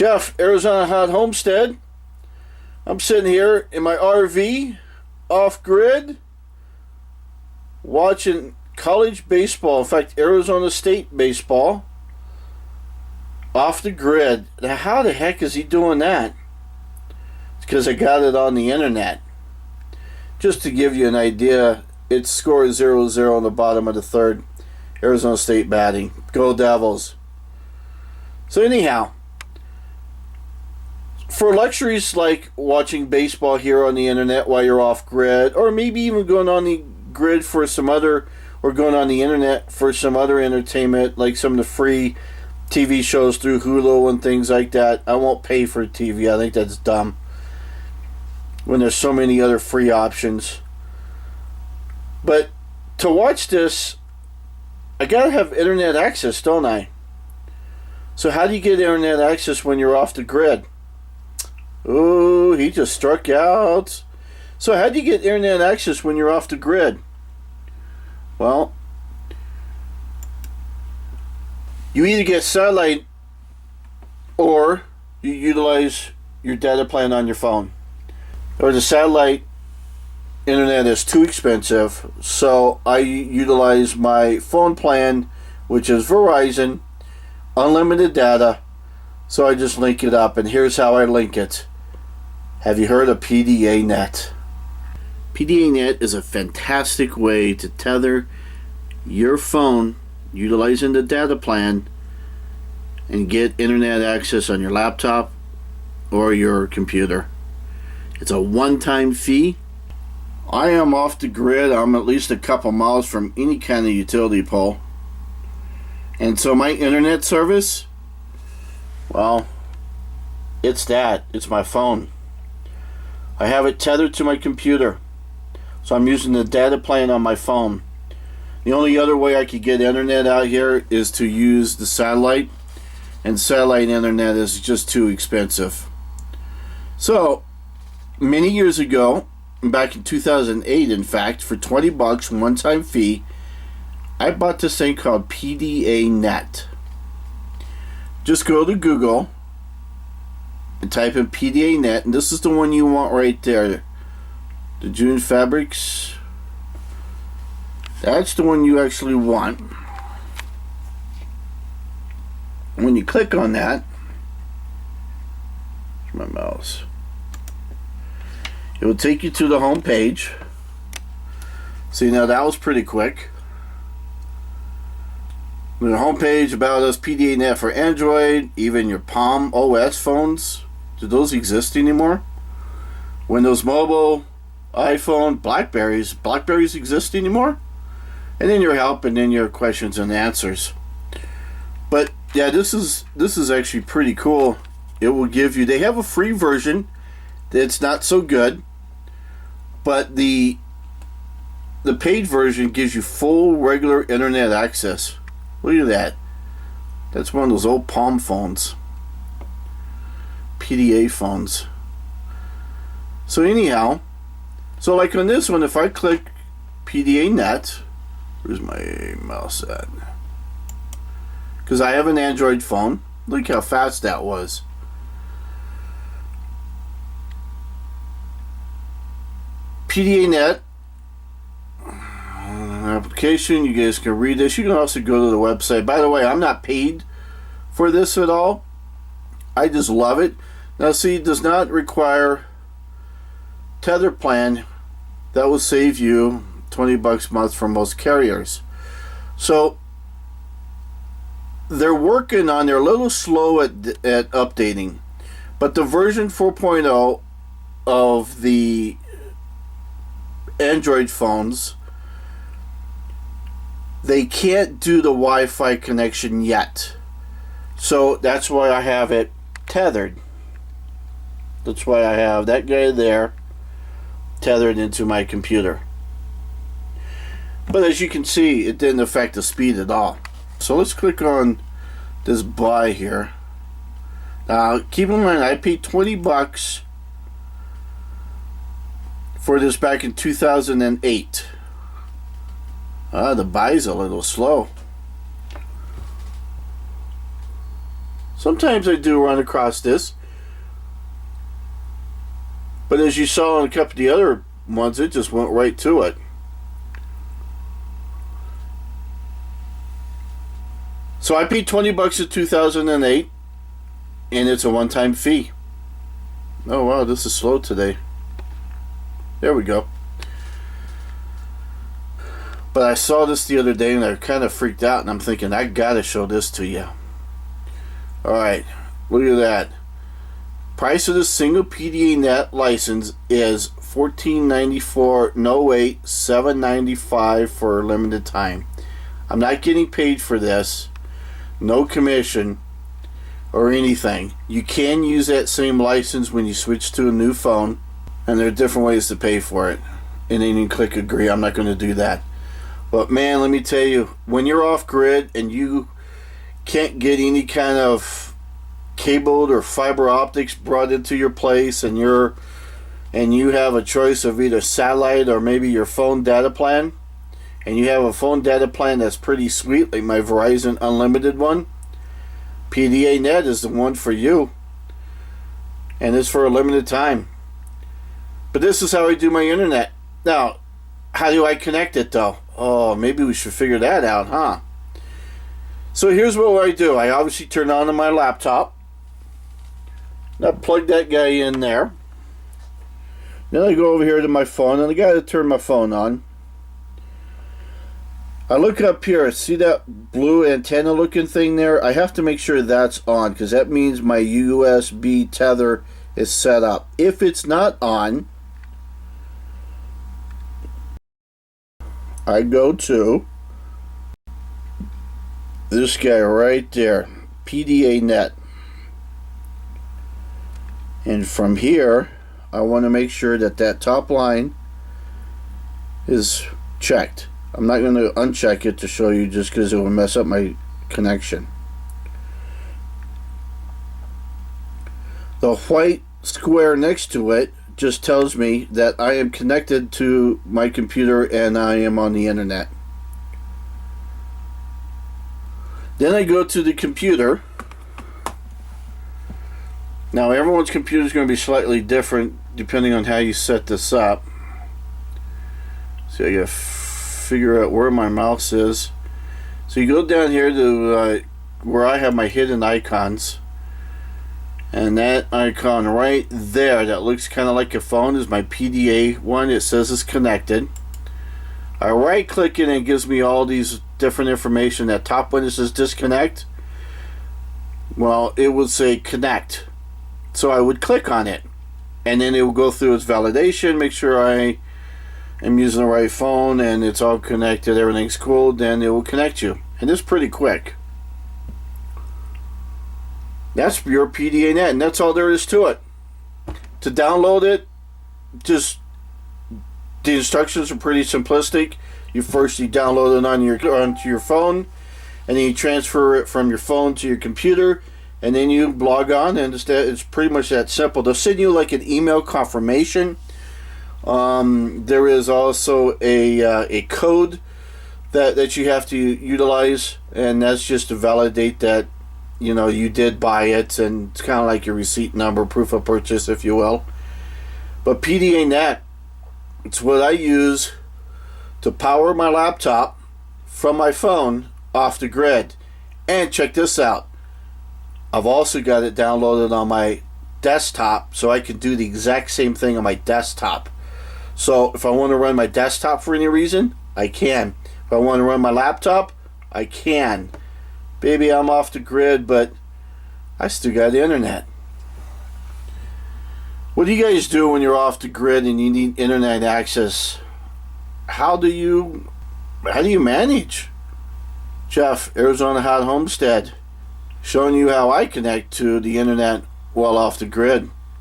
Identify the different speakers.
Speaker 1: Jeff, Arizona Hot Homestead. I'm sitting here in my RV, off-grid, watching college baseball. In fact, Arizona State baseball, off the grid. Now, how the heck is he doing that? It's because I got it on the internet. Just to give you an idea, it's score 0-0 in the bottom of the third. Arizona State batting. Go Devils. So anyhow, for luxuries like watching baseball here on the internet while you're off grid, or maybe even going on the grid for some other, or going on the internet for some other entertainment, like some of the free TV shows through Hulu and things like that. I won't pay for TV. I think that's dumb when there's so many other free options. But to watch this, I gotta have internet access, don't I? So how do you get internet access when you're off the grid? Oh, he just struck out. So how do you get internet access when you're off the grid? Well, you either get satellite or you utilize your data plan on your phone. Or the satellite internet is too expensive, so I utilize my phone plan, which is Verizon, unlimited data. So I just link it up, and here's how I link it. Have you heard of PDANet? PDANet is a fantastic way to tether your phone utilizing the data plan and get internet access on your laptop or your computer. It's a one-time fee. I am off the grid. I'm at least a couple miles from any kind of utility pole. And so my internet service, well, it's my phone. I have it tethered to my computer. So I'm using the data plan on my phone. The only other way I could get internet out here is to use the satellite. And satellite internet is just too expensive. So, many years ago, back in 2008 in fact, for $20, one-time fee, I bought this thing called PDANet. Just go to Google and type in PDANet, and this is the one you want right there. The June Fabrics. That's the one you actually want. When you click on that, my mouse, it will take you to the home page. See, now that was pretty quick. The home page about us, PDANet for Android, even your Palm OS phones. Do those exist anymore? Windows Mobile, iPhone, Blackberries exist anymore? And then your help, and then your questions and answers. But yeah, this is actually pretty cool. It will give you, they have a free version that's not so good, but the paid version gives you full regular internet access. Look at that. That's one of those old Palm phones. PDA phones. So anyhow, so like on this one, if I click PDANet, where's my mouse at? Because I have an Android phone. Look how fast that was. PDANet application, you guys can read this. You can also go to the website. By the way, I'm not paid for this at all. I just love it. Now see, it does not require tether plan. That will save you $20 a month from most carriers. So they're working on, they're a little slow at updating, but the version 4.0 of the Android phones, they can't do the Wi-Fi connection yet. So that's why I have it tethered. That's why I have that guy there tethered into my computer. But as you can see, it didn't affect the speed at all. So let's click on this buy here. Now keep in mind, I paid $20 for this back in 2008. The buy's a little slow. Sometimes I do run across this. But as you saw on a couple of the other ones, it just went right to it. So I paid $20 in 2008, and it's a one-time fee. Oh wow, this is slow today. There we go. But I saw this the other day and I kind of freaked out, and I'm thinking, I gotta show this to you. Alright, look at that. Price of the single PDANet license is $14.94, no wait, $7.95 for a limited time. I'm not getting paid for this. No commission or anything. You can use that same license when you switch to a new phone, and there are different ways to pay for it. And then you can click agree. I'm not going to do that. But man, let me tell you, when you're off grid and you can't get any kind of cabled or fiber optics brought into your place, and you have a choice of either satellite or maybe your phone data plan, and you have a phone data plan that's pretty sweet, like my Verizon Unlimited one, PDANet is the one for you, and it's for a limited time. But this is how I do my internet. Now, how do I connect it though? Oh, maybe we should figure that out, huh? So here's what I do. I obviously turn on my laptop. Now plug that guy in there. Then I go over here to my phone, and I gotta turn my phone on. I look up here, see that blue antenna looking thing there? I have to make sure that's on, because that means my USB tether is set up. If it's not on, I go to this guy right there, PDANet. And from here, I want to make sure that that top line is checked. I'm not going to uncheck it to show you just because it will mess up my connection. The white square next to it just tells me that I am connected to my computer and I am on the internet. Then I go to the computer. Now everyone's computer is going to be slightly different depending on how you set this up. So I got to figure out where my mouse is. So you go down here to where I have my hidden icons, and that icon right there that looks kind of like a phone is my PDA one. It says it's connected. I right click it and it gives me all these different information. That top one that says disconnect, well, it would say connect, so I would click on it and then it will go through its validation, make sure I am using the right phone and it's all connected, everything's cool, then it will connect you, and it's pretty quick. That's your PDANet, and that's all there is to it. To download it, just the instructions are pretty simplistic. You download it onto your phone, and then you transfer it from your phone to your computer, and then you log on, and it's pretty much that simple. They'll send you like an email confirmation. There is also a code that you have to utilize, and that's just to validate that you did buy it, and it's kind of like your receipt number, proof of purchase, if you will. But PDANet, it's what I use to power my laptop from my phone off the grid. And check this out, I've also got it downloaded on my desktop, so I can do the exact same thing on my desktop. So if I want to run my desktop for any reason, I can. If I want to run my laptop, I can. Baby, I'm off the grid, but I still got the internet. What do you guys do when you're off the grid and you need internet access? How do you manage? Jeff, ArizonaHotHomestead, showing you how I connect to the internet while off the grid.